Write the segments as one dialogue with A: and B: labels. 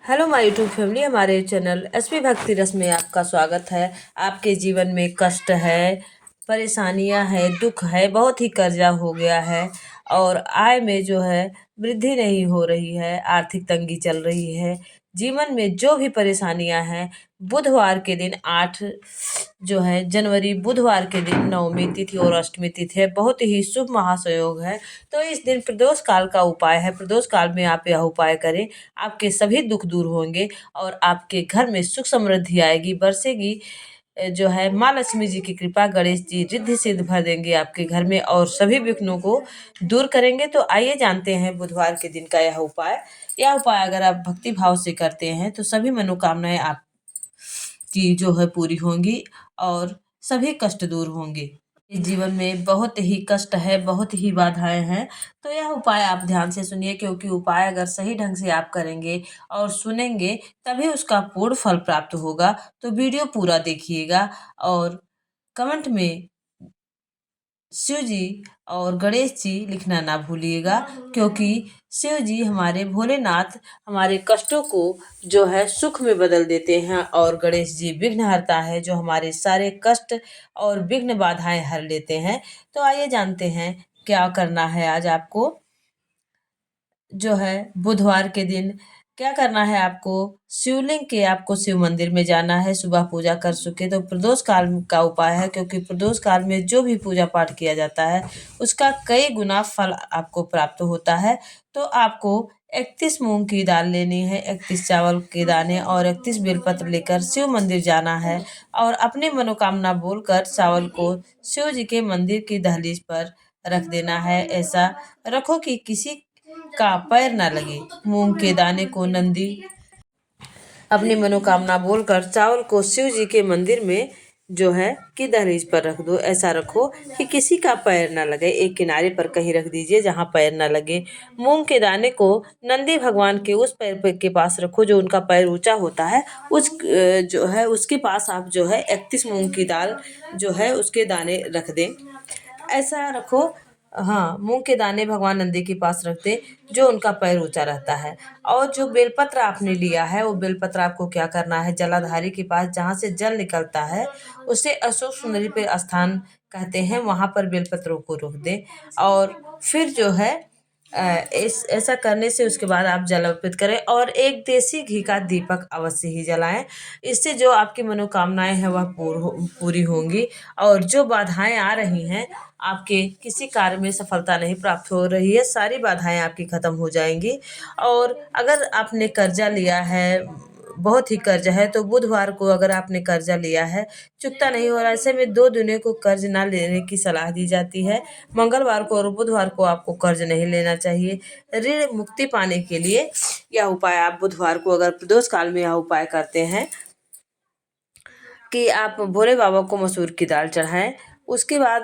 A: Hello my YouTube family, हमारे channel SP भक्ति रस में आपका स्वागत है। आपके जीवन में कष्ट है, परेशानियां है, दुख है, बहुत ही कर्जा हो गया है और आय में जो है वृद्धि नहीं हो रही है, आर्थिक तंगी चल रही है। जीवन में जो भी परेशानियां हैं, बुधवार के दिन 8 जनवरी बुधवार के दिन नवमी तिथि और अष्टमी तिथि है, बहुत ही शुभ महासयोग है। तो इस दिन प्रदोष काल का उपाय है। प्रदोष काल में आप यह उपाय करें, आपके सभी दुख दूर होंगे और आपके घर में सुख समृद्धि आएगी, बरसेगी। जो है माँ लक्ष्मी जी की कृपा, गणेश जी रिद्धि सिद्ध भर देंगे आपके घर में और सभी विघ्नों को दूर करेंगे। तो आइए जानते हैं बुधवार के दिन का यह उपाय। यह उपाय अगर आप भक्ति भाव से करते हैं तो सभी मनोकामनाएं आपकी जो है पूरी होंगी और सभी कष्ट दूर होंगे। इस जीवन में बहुत ही कष्ट है, बहुत ही बाधाएं हैं। तो यह उपाय आप ध्यान से सुनिए, क्योंकि उपाय अगर सही ढंग से आप करेंगे और सुनेंगे तभी उसका पूर्ण फल प्राप्त होगा। तो वीडियो पूरा देखिएगा और कमेंट में शिव जी और गणेश जी लिखना ना भूलिएगा, क्योंकि शिव जी हमारे भोलेनाथ हमारे कष्टों को जो है सुख में बदल देते हैं और गणेश जी विघ्नहर्ता है, जो हमारे सारे कष्ट और विघ्न बाधाएं हर लेते हैं। तो आइए जानते हैं क्या करना है आज आपको। जो है बुधवार के दिन क्या करना है आपको, शिवलिंग के आपको शिव मंदिर में जाना है। सुबह पूजा कर चुके तो प्रदोष काल का उपाय है, क्योंकि प्रदोष काल में जो भी पूजा पाठ किया जाता है उसका कई गुना फल आपको प्राप्त होता है। तो आपको 31 मूंग की दाल लेनी है, 31 चावल के दाने और 31 बेलपत्र लेकर शिव मंदिर जाना है और अपनी मनोकामना बोलकर चावल को शिव जी के मंदिर की दहलीज पर रख देना है। ऐसा रखो कि किसी का पैर ना लगे। मूंग के दाने को नंदी अपनी मनोकामना बोलकर चावल को शिव जी के मंदिर में जो है कि दहलीज पर रख दो। ऐसा रखो कि किसी का पैर ना लगे, एक किनारे पर कहीं रख दीजिए जहां पैर ना लगे। मूंग के दाने को नंदी भगवान के उस के पास रखो जो उनका पैर ऊंचा होता है। उस जो है उसके पास आप जो है 31 मूंग की दाल जो है उसके दाने रख दें। ऐसा रखो। हाँ, मूंग के दाने भगवान नंदी के पास रख दे जो उनका पैर ऊंचा रहता है। और जो बेलपत्र आपने लिया है वो बेलपत्र आपको क्या करना है, जलाधारी के पास जहाँ से जल निकलता है उसे अशोक सुंदरी पे स्थान कहते हैं, वहां पर बेलपत्रों को रख दे। और फिर जो है इस ऐसा करने से उसके बाद आप जल अर्पित करें और एक देसी घी का दीपक अवश्य ही जलाएं। इससे जो आपकी मनोकामनाएं हैं वह पूरी होंगी और जो बाधाएं आ रही हैं, आपके किसी कार्य में सफलता नहीं प्राप्त हो रही है, सारी बाधाएं आपकी खत्म हो जाएंगी। और अगर आपने कर्जा लिया है, बहुत ही कर्ज है, तो बुधवार को अगर आपने कर्जा लिया है चुकता नहीं हो रहा है, ऐसे में 2 दिनों को कर्ज ना लेने की सलाह दी जाती है। मंगलवार को और बुधवार को आपको कर्ज नहीं लेना चाहिए। ऋण मुक्ति पाने के लिए यह उपाय आप बुधवार को अगर प्रदोष काल में यह उपाय करते हैं कि आप भोले बाबा को मसूर की दाल चढ़ाएं। उसके बाद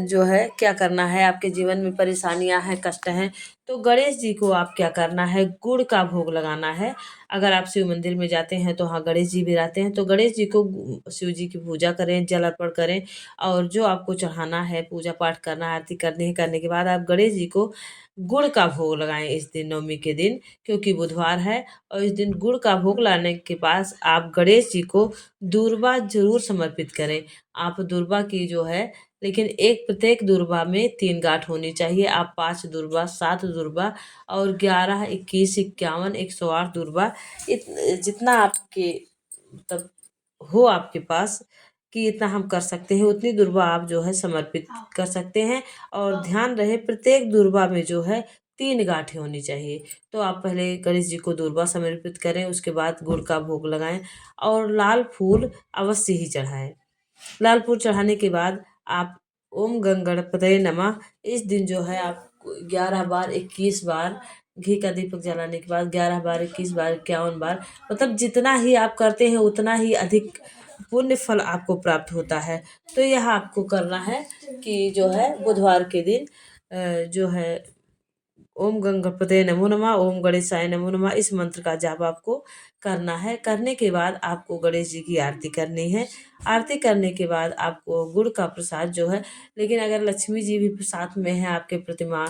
A: जो है क्या करना है, आपके जीवन में परेशानियां हैं, कष्ट हैं, तो गणेश जी को आप क्या करना है, गुड़ का भोग लगाना है। अगर आप शिव मंदिर में जाते हैं तो हाँ गणेश जी भी रहते हैं, तो गणेश जी को शिव जी की पूजा करें, जल अर्पण करें और जो आपको चढ़ाना है, पूजा पाठ करना है, आरती करने के बाद आप गणेश जी को गुड़ का भोग लगाएं इस दिन नवमी के दिन, क्योंकि बुधवार है। और इस दिन गुड़ का भोग लाने के पास आप गणेश जी को दूर्वा जरूर समर्पित करें। आप दूर्वा की जो है, लेकिन एक प्रत्येक दूर्वा में 3 गांठ होनी चाहिए। आप 5 दूर्वा, 7 दूर्वा और 11, 21, 51, 108 दूर्वा, जितना आपके मतलब हो आपके पास कि इतना हम कर सकते हैं, उतनी दूर्वा आप जो है समर्पित कर सकते हैं। और ध्यान रहे प्रत्येक दूर्वा में जो है 3 गांठें होनी चाहिए। तो आप पहले गणेश जी को दूर्वा समर्पित करें, उसके बाद गुड़ का भोग लगाएं और लाल फूल अवश्य ही चढ़ाएं। लाल फूल चढ़ाने के बाद आप ओम गणपतये नमः इस दिन जो है आप 11 बार, 21 बार घी का दीपक जलाने के बाद 11 बार, 21 बार, 51 बार, मतलब जितना ही आप करते हैं उतना ही अधिक पुण्य फल आपको प्राप्त होता है। तो यह आपको करना है कि जो है बुधवार के दिन जो है ओम गणपतये नमो नमः, ओम गणेशाय नमो नमः, इस मंत्र का जाप आपको करना है। करने के बाद आपको गणेश जी की आरती करनी है। आरती करने के बाद आपको गुड़ का प्रसाद जो है, लेकिन अगर लक्ष्मी जी भी साथ में है, आपके प्रतिमा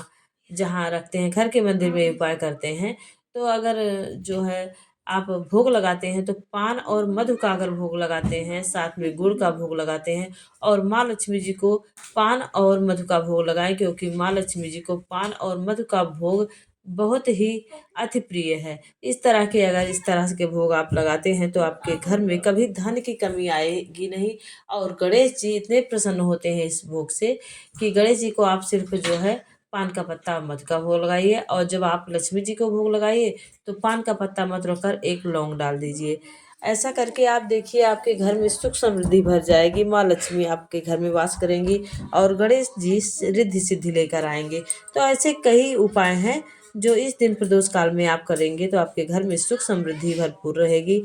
A: जहाँ रखते हैं घर के मंदिर में उपाय करते हैं, तो अगर जो है आप भोग लगाते हैं तो पान और मधु का अगर भोग लगाते हैं, साथ में गुड़ का भोग लगाते हैं और माँ लक्ष्मी जी को पान और मधु का भोग लगाएं, क्योंकि माँ लक्ष्मी जी को पान और मधु का भोग बहुत ही अति प्रिय है। इस तरह के अगर इस तरह के भोग आप लगाते हैं तो आपके घर में कभी धन की कमी आएगी नहीं। और गणेश जी इतने प्रसन्न होते हैं इस भोग से कि गणेश जी को आप सिर्फ जो है पान का पत्ता मध का भोग लगाइए, और जब आप लक्ष्मी जी को भोग लगाइए तो पान का पत्ता मत रखकर एक लौंग डाल दीजिए। ऐसा करके आप देखिए आपके घर में सुख समृद्धि भर जाएगी, माँ लक्ष्मी आपके घर में वास करेंगी और गणेश जी रिद्धि सिद्धि लेकर आएंगे। तो ऐसे कई उपाय हैं जो इस दिन प्रदोष काल में आप करेंगे तो आपके घर में सुख समृद्धि भरपूर रहेगी।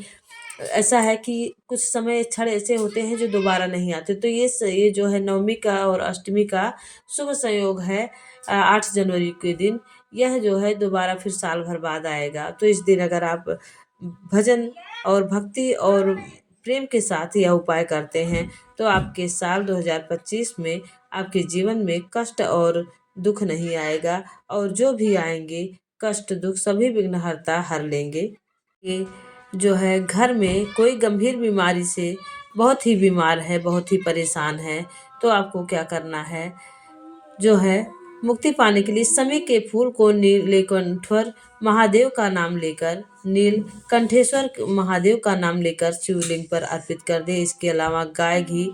A: ऐसा है कि कुछ समय क्षण ऐसे होते हैं जो दोबारा नहीं आते, तो ये जो है नवमी का और अष्टमी का शुभ संयोग है 8 जनवरी के दिन। यह जो है दोबारा फिर साल भर बाद आएगा। तो इस दिन अगर आप भजन और भक्ति और प्रेम के साथ यह उपाय करते हैं तो आपके साल 2025 में आपके जीवन में कष्ट और दुख नहीं आएगा, और जो भी आएंगे कष्ट दुख सभी विघ्नहर्ता हर लेंगे। ये जो है घर में कोई गंभीर बीमारी से बहुत ही बीमार है, बहुत ही परेशान है, तो आपको क्या करना है, जो है मुक्ति पाने के लिए समी के फूल को नीलकंठेश्वर महादेव का नाम लेकर नीलकंठेश्वर महादेव का नाम लेकर शिवलिंग पर अर्पित कर दे। इसके अलावा गाय घी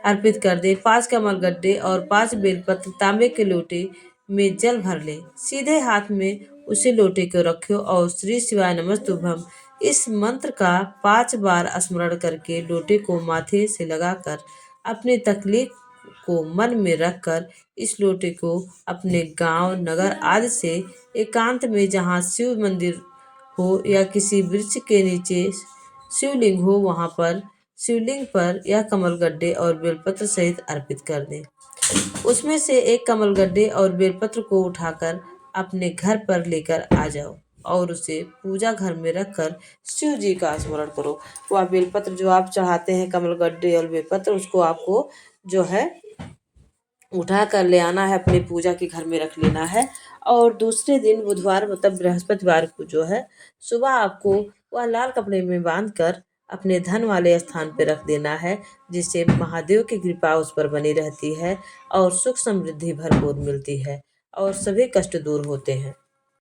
A: अर्पित कर दे, 5 कमल गड्ढे और 5 बेलपत्र तांबे के लोटे में जल भर ले, सीधे हाथ में उसी लोटे को रखो और श्री शिवाय नमस्तुभ्यम इस मंत्र का 5 बार स्मरण करके लोटे को माथे से लगाकर अपनी तकलीफ को मन में रखकर इस लोटे को अपने गांव नगर आदि से एकांत में जहाँ शिव मंदिर हो या किसी वृक्ष के नीचे शिवलिंग हो वहां पर शिवलिंग पर यह कमलगड्ढे और बेलपत्र सहित अर्पित कर दें। उसमें से एक कमलगड्ढे और बेलपत्र को उठाकर अपने घर पर लेकर आ जाओ और उसे पूजा घर में रखकर शिव जी का स्मरण करो। वह बेलपत्र जो आप चढ़ाते हैं, कमलगड्ढे और बेलपत्र, उसको आपको जो है उठा कर ले आना है, अपनी पूजा के घर में रख लेना है। और दूसरे दिन बुधवार मतलब बृहस्पतिवार को जो है सुबह आपको वह लाल कपड़े में बांध कर अपने धन वाले स्थान पर रख देना है, जिससे महादेव की कृपा उस पर बनी रहती है और सुख समृद्धि भरपूर मिलती है और सभी कष्ट दूर होते हैं।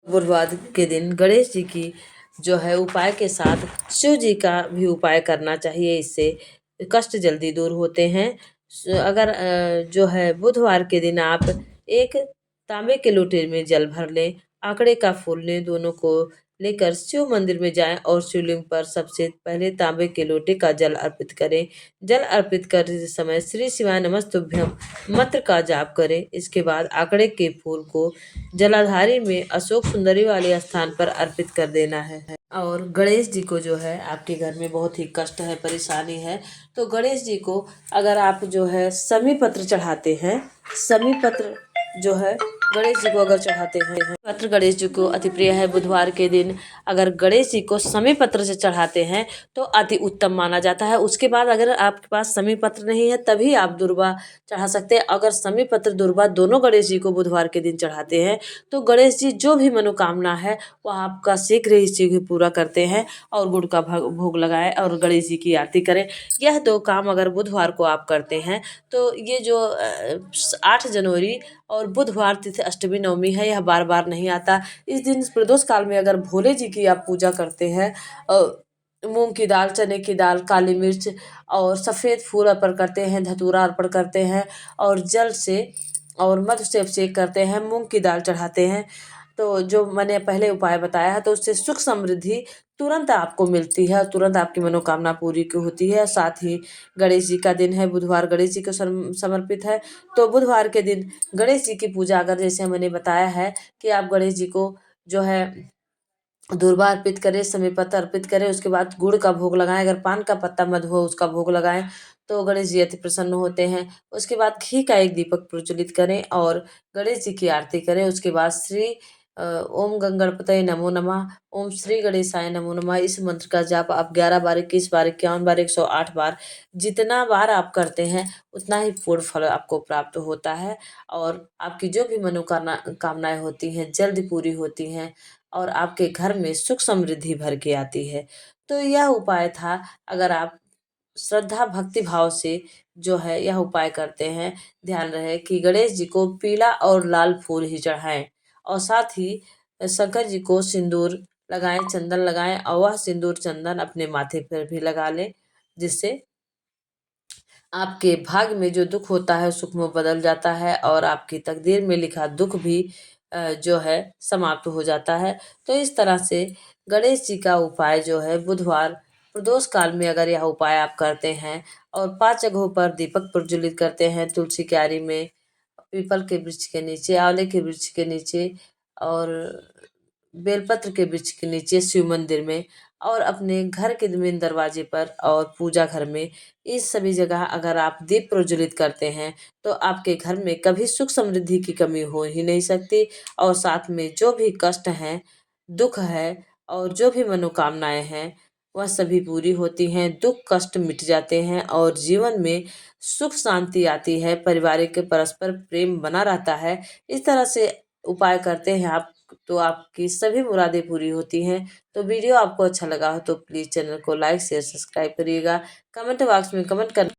A: बुधवार के दिन गणेश जी की जो है उपाय के साथ शिव जी का भी उपाय करना चाहिए, इससे कष्ट जल्दी दूर होते हैं। अगर जो है बुधवार के दिन आप एक तांबे के लोटे में जल भर लें, आंकड़े का फूल लें, दोनों को लेकर शिव मंदिर में जाएं और शिवलिंग पर सबसे पहले तांबे के लोटे का जल अर्पित करें। जल अर्पित करते समय श्री शिवाय नमस्तुभ्यम मंत्र का जाप करें। इसके बाद आंकड़े के फूल को जलाधारी में अशोक सुंदरी वाले स्थान पर अर्पित कर देना है। और गणेश जी को जो है आपके घर में बहुत ही कष्ट है, परेशानी है, तो गणेश जी को अगर आप जो है समी पत्र चढ़ाते हैं, समी पत्र जो है गणेश जी को अगर चढ़ाते हैं, पत्र गणेश जी को अति प्रिय है। बुधवार के दिन अगर गणेश जी को समी पत्र से चढ़ाते हैं तो अति उत्तम माना जाता है। उसके बाद अगर आपके पास समी पत्र नहीं है तभी आप दुर्वा चढ़ा सकते हैं। अगर समी पत्र दुर्वा दोनों गणेश जी को बुधवार के दिन चढ़ाते हैं तो गणेश जी जो भी मनोकामना है वह आपका शीघ्र ही शीघ्र पूरा करते हैं। और गुड़ का भोग लगाएं और गणेश जी की आरती करें। यह 2 काम अगर बुधवार को आप करते हैं तो ये जो 8 जनवरी और बुधवार तिथि अष्टमी नवमी है, यह बार बार नहीं आता। इस दिन प्रदोष काल में अगर भोले जी की आप पूजा करते हैं, मूंग की दाल, चने की दाल, काली मिर्च और सफ़ेद फूल अर्पण करते हैं, धतूरा अर्पण करते हैं और जल से और मधु से अभिषेक करते हैं, मूंग की दाल चढ़ाते हैं, तो जो मैंने पहले उपाय बताया है तो उससे सुख समृद्धि तुरंत आपको मिलती है, तुरंत आपकी मनोकामना पूरी होती है। साथ ही गणेश जी का दिन है, बुधवार गणेश जी को समर्पित है, तो बुधवार के दिन गणेश जी की पूजा अगर जैसे मैंने बताया है कि आप गणेश जी को जो है दूर्वा अर्पित करें, समय पत्र अर्पित करें, उसके बाद गुड़ का भोग लगाएं, अगर पान का पत्ता मधु हो उसका भोग लगाएं तो गणेश जी अति प्रसन्न होते हैं। उसके बाद घी का एक दीपक प्रज्वलित करें और गणेश जी की आरती करें। उसके बाद श्री ओम गंगणपतये नमो नमः, ओम श्री गणेशाय नमो नमः इस मंत्र का जाप आप 11 बार, 21 बार, 51 बार, 108 बार, जितना बार आप करते हैं उतना ही पूर्ण फल आपको प्राप्त होता है और आपकी जो भी मनोकामनाएं होती हैं जल्द पूरी होती हैं और आपके घर में सुख समृद्धि भर के आती है। तो यह उपाय था, अगर आप श्रद्धा भक्ति भाव से जो है यह उपाय करते हैं, ध्यान रहे कि गणेश जी को पीला और लाल फूल ही चढ़ाएं, और साथ ही शंकर जी को सिंदूर लगाएं, चंदन लगाएं, और वह सिंदूर चंदन अपने माथे पर भी लगा लें, जिससे आपके भाग्य में जो दुख होता है सुख में बदल जाता है, और आपकी तकदीर में लिखा दुख भी जो है समाप्त हो जाता है। तो इस तरह से गणेश जी का उपाय जो है, बुधवार प्रदोष काल में अगर यह उपाय आप करते हैं और 5 जगहों पर दीपक प्रज्वलित करते हैं, तुलसी क्यारी में, पीपल के वृक्ष के नीचे, आंवले के वृक्ष के नीचे, और बेलपत्र के वृक्ष के नीचे, शिव मंदिर में, और अपने घर के मेन दरवाजे पर और पूजा घर में, इस सभी जगह अगर आप दीप प्रज्वलित करते हैं तो आपके घर में कभी सुख समृद्धि की कमी हो ही नहीं सकती। और साथ में जो भी कष्ट हैं, दुख है, और जो भी मनोकामनाएं हैं, वह सभी पूरी होती हैं, दुख कष्ट मिट जाते हैं, और जीवन में सुख शांति आती है, पारिवारिक परस्पर प्रेम बना रहता है। इस तरह से उपाय करते हैं आप, तो आपकी सभी मुरादें पूरी होती हैं। तो वीडियो आपको अच्छा लगा हो तो प्लीज़ चैनल को लाइक शेयर सब्सक्राइब करिएगा। कमेंट बॉक्स में कमेंट कर